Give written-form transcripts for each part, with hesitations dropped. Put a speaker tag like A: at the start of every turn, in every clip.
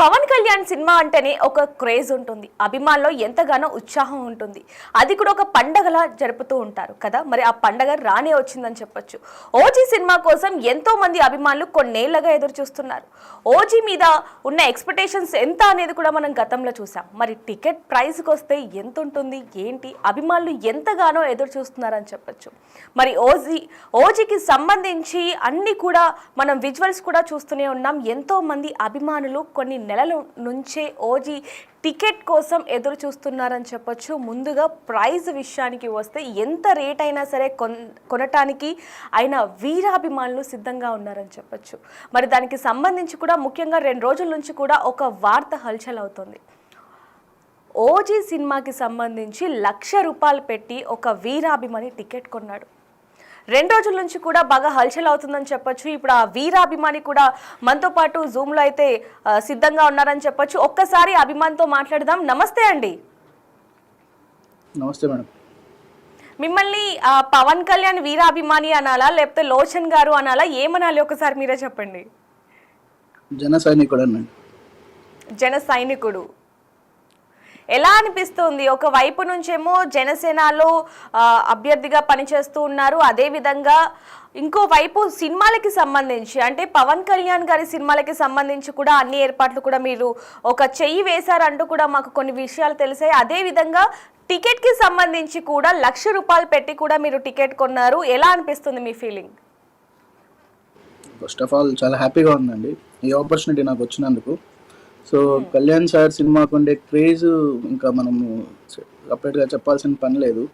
A: Pawan Kalyan cinema అంటేనే ఒక craze ఉంటుంది, అభిమానుల్లో ఎంతగానో ఉత్సాహం ఉంటుంది. అది కూడా ఒక పండగలా జరుపుతూ ఉంటారు కదా. మరి ఆ పండగ రానే వచ్చిందని చెప్పొచ్చు. ఓజీ సినిమా కోసం ఎంతో మంది అభిమానులు కొన్నేళ్లుగా ఎదురు చూస్తున్నారు. ఓజీ మీద ఉన్న ఎక్స్పెక్టేషన్స్ ఎంత అనేది కూడా మనం గతంలో చూసాం. మరి టికెట్ ప్రైస్కి వస్తే ఎంత ఉంటుంది, ఏంటి, అభిమానులు ఎంతగానో ఎదురు చూస్తున్నారని చెప్పొచ్చు. మరి ఓజీకి సంబంధించి అన్ని కూడా మనం విజువల్స్ కూడా చూస్తూనే ఉన్నాం. ఎంతో మంది అభిమానులు కొన్ని నెలల నుంచే ఓజీ టికెట్ కోసం ఎదురు చూస్తున్నారని చెప్పొచ్చు. ముందుగా ప్రైజ్ విషయానికి వస్తే ఎంత రేట్ అయినా సరే కొనటానికి ఆయన వీరాభిమానులు సిద్ధంగా ఉన్నారని చెప్పొచ్చు. మరి దానికి సంబంధించి కూడా ముఖ్యంగా 2 రోజుల నుంచి కూడా ఒక వార్త హల్చల్ అవుతుంది. ఓజీ సినిమాకి సంబంధించి ₹1,00,000 పెట్టి ఒక వీరాభిమాని టికెట్ కొన్నాడు. 2 రోజుల నుంచి కూడా బాగా హల్చల్ అవుతుందని చెప్పొచ్చు. ఇప్పుడు ఆ వీరాభిమాని కూడా మనతో పాటు జూమ్లో అయితే సిద్ధంగా ఉన్నారని చెప్పొచ్చు. ఒక్కసారి అభిమానితో మాట్లాడదాం. నమస్తే అండి.
B: నమస్తే మేడం.
A: మిమ్మల్ని పవన్ కళ్యాణ్ వీరాభిమాని అనాలా, లేకపోతే లోచన్ గారు అనాలా, ఏమనాలి ఒకసారి మీరే చెప్పండి.
B: జన
A: సైనికుడు ఎలా అనిపిస్తుంది? ఒక వైపు నుంచేమో జనసేనలో అభ్యర్థిగా పనిచేస్తూ ఉన్నారు, అదేవిధంగా ఇంకో వైపు సినిమాలకి సంబంధించి అంటే పవన్ కళ్యాణ్ గారి సినిమాలకి సంబంధించి కూడా అన్ని ఏర్పాట్లు కూడా మీరు ఒక చెయ్యి వేశారంటూ కూడా మాకు కొన్ని విషయాలు తెలిసాయి. అదేవిధంగా టికెట్కి సంబంధించి కూడా ₹1,00,000 పెట్టి కూడా మీరు టికెట్ కొన్నారు. ఎలా అనిపిస్తుంది మీ ఫీలింగ్?
B: ఫస్ట్ ఆఫ్ ఆల్ చాలా హ్యాపీగా ఉందండి ఈ ఆపర్చునిటీ నాకు వచ్చినందుకు. సో కళ్యాణ్ సార్ సినిమాకు ఉండే క్రేజ్ ఇంకా మనము సపరేట్గా చెప్పాల్సిన పని లేదు.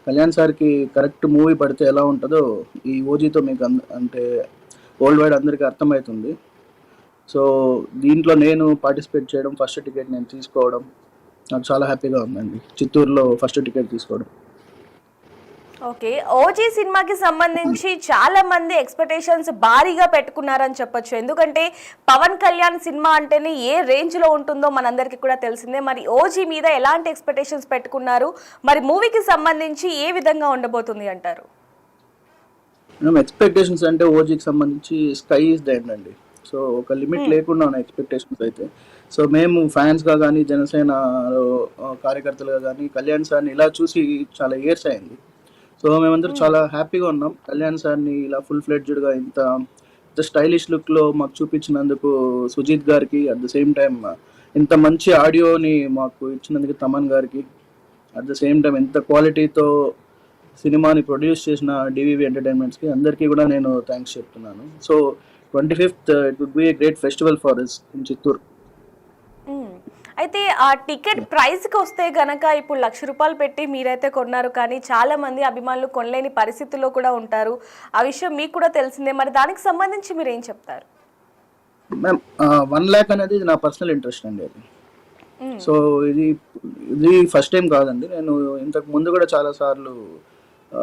B: కళ్యాణ్ సార్కి కరెక్ట్ మూవీ పడితే ఎలా ఉంటుందో ఈ ఓజీతో మీకు అంటే వరల్డ్ వైడ్ అందరికీ అర్థమవుతుంది. సో దీంట్లో నేను పార్టిసిపేట్ చేయడం, ఫస్ట్ టికెట్ నేను తీసుకోవడం నాకు చాలా హ్యాపీగా ఉందండి. చిత్తూరులో ఫస్ట్ టికెట్ తీసుకోవడం.
A: ఓకే, ఓజీ సినిమాకి సంబంధించి చాలా మంది ఎక్స్పెక్టేషన్స్ భారీగా పెట్టుకున్నారని చెప్పొచ్చు. ఎందుకంటే పవన్ కళ్యాణ్ సినిమా అంటేనే ఏ రేంజ్లో ఉంటుందో మనందరికీ కూడా తెలిసిందే. మరి ఓజీ మీద ఎలాంటి ఎక్స్పెక్టేషన్స్ పెట్టుకున్నారు, మరి మూవీకి సంబంధించి ఏ విధంగా ఉండబోతుంది అంటారు?
B: ఎక్స్పెక్టేషన్స్ అంటే ఓజీకి సంబంధించి స్కై ఇస్ ద ఎండ్ అండి. సో ఒక లిమిట్ లేకుండా ఉన్న ఎక్స్పెక్టేషన్స్ అయితే. సో మేము ఫ్యాన్స్గా కానీ జనసేన కార్యకర్తలుగా కానీ కళ్యాణ్ సార్ని ఇలా చూసి చాలా ఇయర్స్ అయింది. సో మేమందరం చాలా హ్యాపీగా ఉన్నాం. కళ్యాణ్ సార్ని ఇలా ఫుల్ ఫ్లెడ్జ్డ్గా ఇంత స్టైలిష్ లుక్లో మాకు చూపించినందుకు సుజిత్ గారికి, అట్ ద సేమ్ టైం ఇంత మంచి ఆడియోని మాకు ఇచ్చినందుకు తమన్ గారికి, అట్ ద సేమ్ టైం ఎంత క్వాలిటీతో సినిమాని ప్రొడ్యూస్ చేసిన డివివి ఎంటర్టైన్మెంట్స్కి అందరికీ కూడా నేను థ్యాంక్స్ చెప్తున్నాను. So 25th it would be a great festival for us in Chittoor.
A: అయితే ఆ టికెట్ ప్రైస్కి వస్తే గనక ఇప్పుడు ₹1,00,000 పెట్టి మీరైతే కొన్నారు, కానీ చాలా మంది అభిమానులు కొనలేని పరిస్థితుల్లో కూడా ఉంటారు. ఆ విషయం మీకు కూడా తెలిసిందే. మరి దానికి సంబంధించి మీరు ఏం చెప్తారు?
B: మ్యామ్ 1 lakh అనేది నా పర్సనల్ ఇంట్రెస్ట్ అండి అది. సో ఇది ఫస్ట్ టైం కాదండి. నేను ఇంతకు ముందు కూడా చాలా సార్లు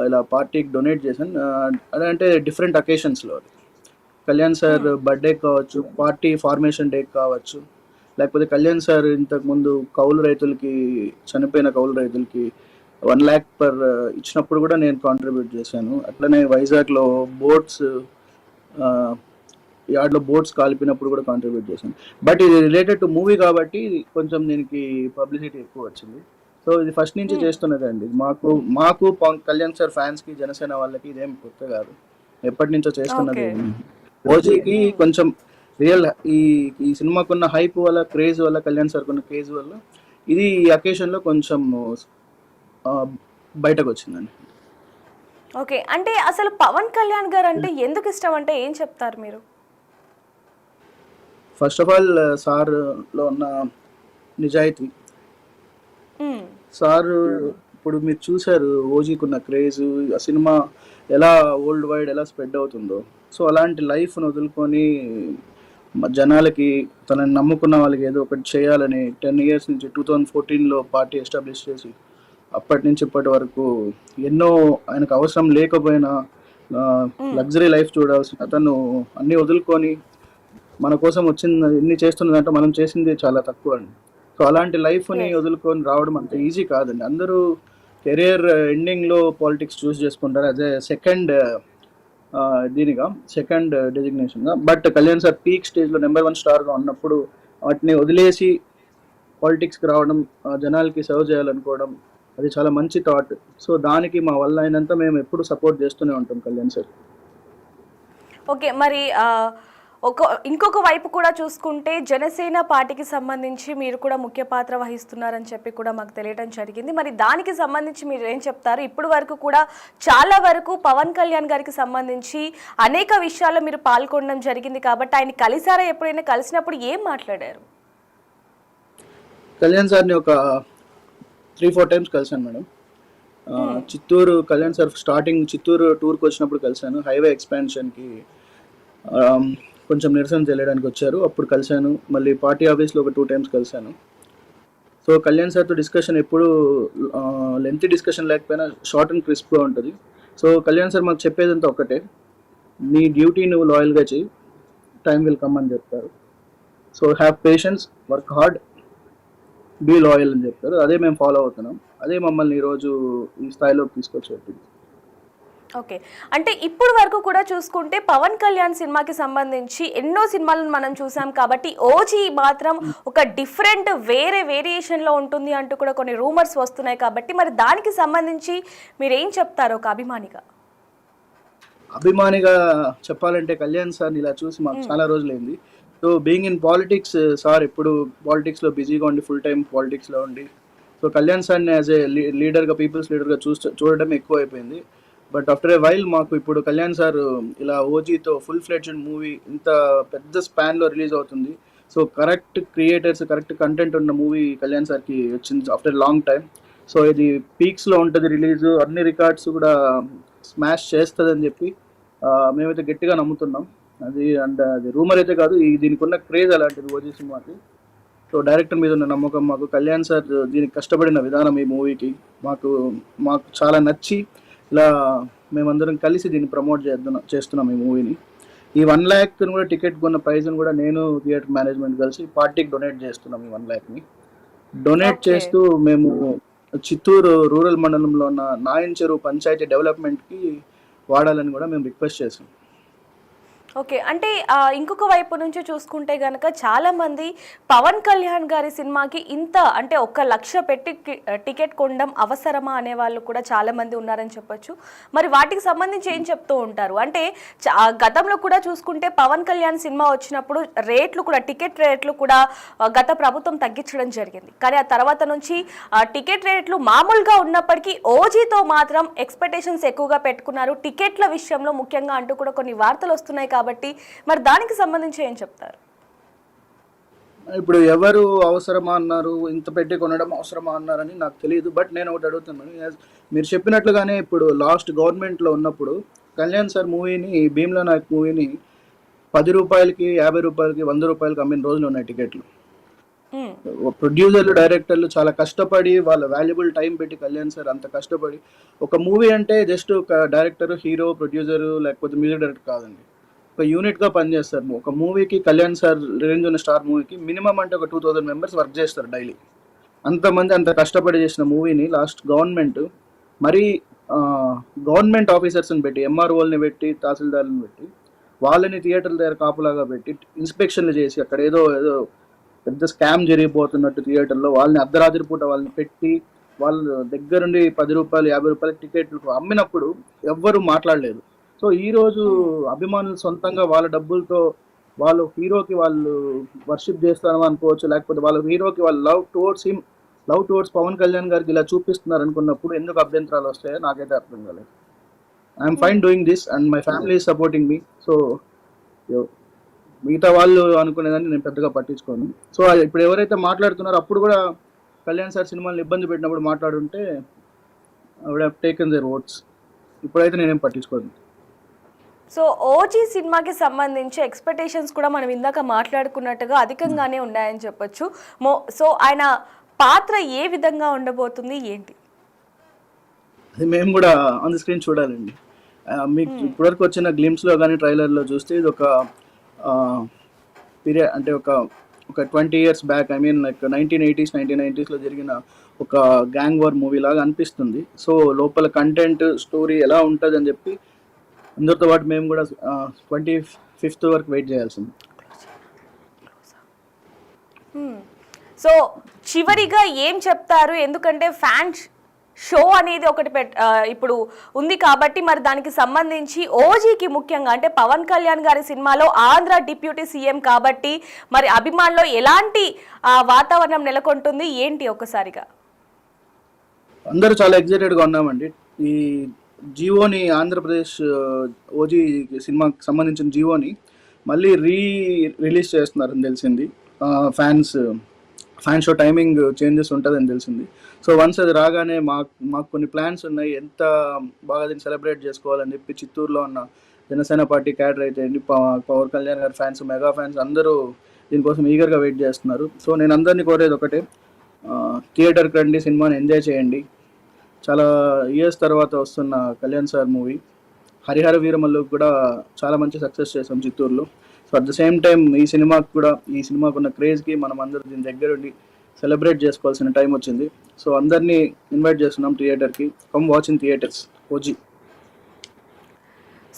B: ఇలా పార్టీకి డొనేట్ చేశాను. అదంటే డిఫరెంట్ అకేషన్స్లో కళ్యాణ్ సార్ బర్త్డే కావచ్చు, పార్టీ ఫార్మేషన్ డే కావచ్చు, లేకపోతే కళ్యాణ్ సార్ ఇంతకుముందు కౌలు రైతులకి, చనిపోయిన కౌలు రైతులకి 1 lakh పర్ ఇచ్చినప్పుడు కూడా నేను కాంట్రిబ్యూట్ చేశాను. అట్లనే వైజాగ్లో బోట్స్ యార్డ్లో బోట్స్ కాలిపినప్పుడు కూడా కాంట్రిబ్యూట్ చేశాను. బట్ ఇది రిలేటెడ్ టు మూవీ కాబట్టి కొంచెం దీనికి పబ్లిసిటీ ఎక్కువ వచ్చింది. సో ఇది ఫస్ట్ నుంచి చేస్తున్నదే అండి. మాకు కళ్యాణ్ సార్ ఫ్యాన్స్కి, జనసేన వాళ్ళకి ఇదేం కొత్త కాదు, ఎప్పటి నుంచో చేస్తున్నది. ఓజీకి కొంచెం రియల్ ఈ సినిమాకున్న హైప్ వల్ల, క్రేజ్ వల్ల, కళ్యాణ్ సార్ కొన్న క్రేజ్ వల్ల ఇది ఈ అకేషన్లో కొంచెం బయటకు వచ్చిందండి.
A: ఓకే, అంటే అసలు పవన్ కళ్యాణ్ గారు అంటే ఎందుకు ఇష్టం అంటే ఏం చెప్తారు మీరు?
B: ఫస్ట్ ఆఫ్ ఆల్ సార్లో ఉన్న నిజాయితీ. సార్ ఇప్పుడు మీరు చూశారు ఓజీకి ఉన్న క్రేజ్, ఆ సినిమా ఎలా వరల్డ్ వైడ్ ఎలా స్ప్రెడ్ అవుతుందో. సో అలాంటి లైఫ్ను వదులుకొని జనాలకి, తనని నమ్ముకున్న వాళ్ళకి ఏదో ఒకటి చేయాలని 10 years నుంచి 2014లో పార్టీ ఎస్టాబ్లిష్ చేసి అప్పటి నుంచి ఇప్పటి వరకు ఎన్నో ఆయనకు అవసరం లేకపోయినా లగ్జరీ లైఫ్ చూడాల్సిన అతను అన్నీ వదులుకొని మన కోసం వచ్చింది ఎన్ని చేస్తున్నదంటే మనం చేసింది చాలా తక్కువ అండి. సో అలాంటి లైఫ్ని వదులుకొని రావడం అంత ఈజీ కాదండి. అందరూ కెరియర్ ఎండింగ్లో పాలిటిక్స్ చూస్ చేసుకుంటారు యాజ్ ఏ సెకండ్ దీనిగా, సెకండ్ డెసిగ్నేషన్గా. బట్ కళ్యాణ్ సార్ పీక్ స్టేజ్లో నెంబర్ 1 స్టార్గా ఉన్నప్పుడు వాటిని వదిలేసి పాలిటిక్స్కి రావడం, జనాలకి సర్వ్ చేయాలనుకోవడం, అది చాలా మంచి థాట్. సో దానికి మా వల్ల అయినంత మేము ఎప్పుడు సపోర్ట్ చేస్తూనే ఉంటాం కళ్యాణ్ సార్.
A: ఓకే, మరి ఇంకొక వైపు కూడా చూసుకుంటే జనసేన పార్టీకి సంబంధించి మీరు కూడా ముఖ్య పాత్ర వహిస్తున్నారని చెప్పి కూడా మాకు తెలియడం జరిగింది. మరి దానికి సంబంధించి మీరు ఏం చెప్తారు? ఇప్పుడు వరకు కూడా చాలా వరకు పవన్ కళ్యాణ్ గారికి సంబంధించి అనేక విషయాల్లో మీరు పాల్గొనడం జరిగింది కాబట్టి ఆయన కలిసారా? ఎప్పుడైనా కలిసినప్పుడు ఏం మాట్లాడారు?
B: కళ్యాణ్ సార్ని ఒక 3-4 టైమ్స్ కలిశాను madam. Chittoor Kalyan sir starting Chittoor టూర్కి వచ్చినప్పుడు కలిశాను. హైవే ఎక్స్పాన్షన్కి కొంచెం నిరసన తెలియడానికి వచ్చారు, అప్పుడు కలిశాను. మళ్ళీ పార్టీ ఆఫీస్లో ఒక 2 టైమ్స్ కలిశాను. సో కళ్యాణ్ సార్తో డిస్కషన్ ఎప్పుడు లెంతీ డిస్కషన్ లేకపోయినా షార్ట్ అండ్ క్రిస్ప్గా ఉంటుంది. సో కళ్యాణ్ సార్ మాకు చెప్పేదంతా ఒకటే, నీ డ్యూటీ నువ్వు లాయల్గా చెయ్యి, టైం విల్ కమ్ అని చెప్తారు. So have patience, work hard, be loyal అని చెప్తారు. అదే మేము ఫాలో అవుతున్నాం. అదే మమ్మల్ని ఈరోజు ఈ స్థాయిలోకి తీసుకొచ్చేది.
A: ఓకే, అంటే ఇప్పుడు వరకు కూడా చూసుకుంటే పవన్ కళ్యాణ్ సినిమాకి సంబంధించి ఎన్నో సినిమాలను మనం చూసాం కాబట్టి ఓజీ మాత్రం ఒక డిఫరెంట్ వేరియేషన్లో ఉంటుంది అంటూ కూడా కొన్ని రూమర్స్ వస్తున్నాయి కాబట్టి మరి దానికి సంబంధించి మీరు ఏం చెప్తారు ఒక
B: అభిమానిగా చెప్పాలంటే కళ్యాణ్ సార్ని ఇలా చూసి మాకు చాలా రోజులైంది. So being in politics, sir ఇప్పుడు పాలిటిక్స్లో బిజీగా ఉండి ఫుల్ టైం పాలిటిక్స్లో ఉండి, సో కళ్యాణ్ సార్ని యాజ్ ఏ లీడర్గా, పీపుల్స్ లీడర్గా చూడడం ఎక్కువ అయిపోయింది. బట్ ఆఫ్టర్ ఏ వైల్ మాకు ఇప్పుడు కళ్యాణ్ సార్ ఇలా ఓజీతో ఫుల్ ఫ్లెడ్జ్డ్ మూవీ ఇంత పెద్ద స్పాన్లో రిలీజ్ అవుతుంది. So correct creators, correct content ఉన్న మూవీ కళ్యాణ్ సార్కి వచ్చింది ఆఫ్టర్ లాంగ్ టైం. సో ఇది పీక్స్లో ఉంటుంది రిలీజ్, అన్ని రికార్డ్స్ కూడా స్మాష్ చేస్తుందని చెప్పి మేమైతే గట్టిగా నమ్ముతున్నాం. అది రూమర్ అయితే కాదు, దీనికి ఉన్న క్రేజ్ అలాంటిది ఓజీ సినిమాకి. సో డైరెక్టర్ మీద ఉన్న నమ్మకం, మాకు కళ్యాణ్ సార్ దీనికి కష్టపడిన విధానం ఈ మూవీకి మాకు చాలా నచ్చి ఇలా మేమందరం కలిసి దీన్ని ప్రమోట్ చేస్తున్నాం ఈ మూవీని. ఈ 1 lakh కూడా టికెట్ కొన్న ప్రైజ్ని కూడా నేను థియేటర్ మేనేజ్మెంట్ కలిసి పార్టీకి డొనేట్ చేస్తున్నాం. ఈ 1 lakh డొనేట్ చేస్తూ మేము చిత్తూరు రూరల్ మండలంలో ఉన్న నాయన్ చెరువు పంచాయతీ డెవలప్మెంట్కి వాడాలని కూడా మేము రిక్వెస్ట్ చేసాం.
A: ఓకే, అంటే ఇంకొక వైపు నుంచి చూసుకుంటే కనుక చాలామంది పవన్ కళ్యాణ్ గారి సినిమాకి ఇంత అంటే 1 లక్ష పెట్టి టికెట్ కొనడం అవసరమా అనే వాళ్ళు కూడా చాలామంది ఉన్నారని చెప్పొచ్చు. మరి వాటికి సంబంధించి ఏం చెప్తూ ఉంటారు? అంటే గతంలో కూడా చూసుకుంటే పవన్ కళ్యాణ్ సినిమా వచ్చినప్పుడు టికెట్ రేట్లు కూడా గత ప్రభుత్వం తగ్గించడం జరిగింది. కానీ ఆ తర్వాత నుంచి టికెట్ రేట్లు మామూలుగా ఉన్నప్పటికీ ఓజీతో మాత్రం ఎక్స్పెక్టేషన్స్ ఎక్కువగా పెట్టుకున్నారు టికెట్ల విషయంలో ముఖ్యంగా అంటూ కూడా కొన్ని వార్తలు వస్తున్నాయి. కాబట్టి మరి దానికి సంబంధించి ఏం చెప్తారు?
B: ఇప్పుడు ఎవరు అవసరమా అన్నారు, ఇంత పెట్టి కొనడం అవసరమా అన్నారని నాకు తెలియదు. బట్ నేను ఒకటి అడుగుతున్నాను, మీరు చెప్పినట్లుగానే ఇప్పుడు లాస్ట్ గవర్నమెంట్లో ఉన్నప్పుడు కళ్యాణ్ సార్ మూవీని, భీమ్లా నాయక్ మూవీని 10 రూపాయలకి, 50 రూపాయలకి, 100 రూపాయలకి అమ్మిన రోజులు ఉన్నాయి టికెట్లు. ప్రొడ్యూసర్లు, డైరెక్టర్లు చాలా కష్టపడి వాళ్ళ వాల్యుబుల్ టైం పెట్టి కళ్యాణ్ సార్ అంత కష్టపడి, ఒక మూవీ అంటే జస్ట్ ఒక డైరెక్టర్, హీరో, ప్రొడ్యూసర్ లేకపోతే మ్యూజిక్ డైరెక్టర్ కాదండి, ఒక యూనిట్గా పనిచేస్తారు. ఒక మూవీకి కళ్యాణ్ సార్ రేంజ్ ఉన్న స్టార్ మూవీకి మినిమం అంటే ఒక 2000 మెంబర్స్ వర్క్ చేస్తారు డైలీ. అంతమంది అంత కష్టపడి చేసిన మూవీని లాస్ట్ గవర్నమెంట్ మరి గవర్నమెంట్ ఆఫీసర్స్ని పెట్టి, ఎంఆర్ఓల్ని పెట్టి, తహసీల్దార్ని పెట్టి, వాళ్ళని థియేటర్ల దగ్గర కాపులాగా పెట్టి ఇన్స్పెక్షన్లు చేసి అక్కడ ఏదో పెద్ద స్కామ్ జరిగిపోతున్నట్టు థియేటర్లో వాళ్ళని అర్ధరాత్రి పూట వాళ్ళని పెట్టి వాళ్ళ దగ్గరుండి 10 రూపాయలు, 50 రూపాయల టికెట్లు అమ్మినప్పుడు ఎవ్వరూ మాట్లాడలేదు. సో ఈరోజు అభిమానులు సొంతంగా వాళ్ళ డబ్బులతో వాళ్ళు హీరోకి వాళ్ళు వర్షిప్ చేస్తారని అనుకోవచ్చు, లేకపోతే వాళ్ళ హీరోకి వాళ్ళు లవ్ టువర్డ్స్ పవన్ కళ్యాణ్ గారికి ఇలా చూపిస్తున్నారు అనుకున్నప్పుడు ఎందుకు అభ్యంతరాలు వస్తాయో నాకైతే అర్థం కాలేదు. I'm fine doing this and my family is supporting me. So మిగతా వాళ్ళు అనుకునేదాన్ని నేను పెద్దగా పట్టించుకోను. సో ఇప్పుడు ఎవరైతే మాట్లాడుతున్నారో అప్పుడు కూడా కళ్యాణ్ సార్ సినిమాలను ఇబ్బంది పెట్టినప్పుడు మాట్లాడుంటే I would have taken their votes. ఇప్పుడైతే నేనేం పట్టించుకోను.
A: సో ఓజీ సినిమాకి సంబంధించి ఎక్స్పెక్టేషన్స్ కూడా మనం ఇందాక మాట్లాడుకున్నట్టుగా అధికంగానే ఉన్నాయని చెప్పొచ్చు. సో ఆయన పాత్ర ఏ విధంగా ఉండబోతుంది ఏంటి?
B: అది మేము కూడా ఆన్ ది స్క్రీన్ చూడాలండి. మీకు ఇప్పటివరకు వచ్చిన గ్లిమ్స్లో కానీ ట్రైలర్లో చూస్తే ఇది ఒక పీరియడ్ అంటే ఒక 20 years back, I mean like 1980s 1990sలో జరిగిన ఒక గ్యాంగ్ వార్ మూవీ లాగా అనిపిస్తుంది. సో లోపల కంటెంట్, స్టోరీ ఎలా ఉంటుంది అని చెప్పి అందరితో పాటు మేము కూడా 25th వరకు వెయిట్ చేయాల్సింది.
A: సో చివరిగా ఏం చెప్తారు? ఎందుకంటే ఫ్యాన్స్ షో అనేది ఒకటి ఇప్పుడు ఉంది కాబట్టి మరి దానికి సంబంధించి ఓజీకి ముఖ్యంగా అంటే పవన్ కళ్యాణ్ గారి సినిమాలో ఆంధ్ర డిప్యూటీ సీఎం కాబట్టి మరి అభిమానుల్లో ఎలాంటి వాతావరణం నెలకొంటుంది ఏంటి ఒక్కసారిగా?
B: అందరూ చాలా ఎక్సైటెడ్గా ఉన్నామండి. ఈ జియోని ఆంధ్రప్రదేశ్ ఓజీ సినిమాకి సంబంధించిన జియోని మళ్ళీ రిలీజ్ చేస్తున్నారని తెలిసింది. ఫ్యాన్ షో టైమింగ్ చేంజెస్ ఉంటుందని తెలిసింది. సో వన్స్ అది రాగానే మాకు కొన్ని ప్లాన్స్ ఉన్నాయి, ఎంత బాగా దీన్ని సెలబ్రేట్ చేసుకోవాలని చెప్పి చిత్తూరులో ఉన్న జనసేన పార్టీ క్యాడర్ అయితే పవన్ కళ్యాణ్ గారి ఫ్యాన్స్, మెగా ఫ్యాన్స్ అందరూ దీనికోసం ఈగర్గా వెయిట్ చేస్తున్నారు. సో నేను అందరినీ కోరేది ఒకటే, థియేటర్కి రండి, సినిమాని ఎంజాయ్ చేయండి. చాలా ఇయర్స్ తర్వాత వస్తున్న కళ్యాణ్ సార్ మూవీ హరిహర వీరమల్లుకి కూడా చాలా మంచి సక్సెస్ చేసాం చిత్తూరులో. So at the same time ఈ సినిమాకు ఉన్న క్రేజ్కి మనం అందరూ దీని దగ్గరుండి సెలబ్రేట్ చేసుకోవాల్సిన టైం వచ్చింది. సో అందరినీ ఇన్వైట్ చేస్తున్నాం థియేటర్కి. Come watch in theatres OG.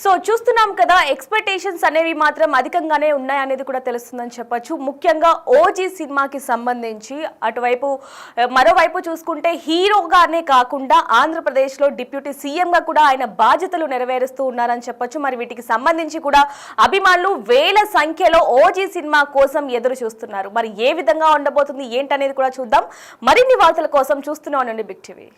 A: So చూస్తున్నాం కదా, ఎక్స్పెక్టేషన్స్ అనేవి మాత్రం అధికంగానే ఉన్నాయనేది కూడా తెలుస్తుందని చెప్పొచ్చు. ముఖ్యంగా ఓజీ సినిమాకి సంబంధించి అటువైపు మరోవైపు చూసుకుంటే హీరోగానే కాకుండా ఆంధ్రప్రదేశ్లో డిప్యూటీ సీఎంగా కూడా ఆయన బాధ్యతలు నెరవేరుస్తూ ఉన్నారని చెప్పొచ్చు. మరి వీటికి సంబంధించి కూడా అభిమానులు వేల సంఖ్యలో ఓజీ సినిమా కోసం ఎదురు చూస్తున్నారు. మరి ఏ విధంగా ఉండబోతుంది ఏంటనేది కూడా చూద్దాం. మరిన్ని వార్తల కోసం చూస్తూనే ఉండండి బిగ్ టీవీ.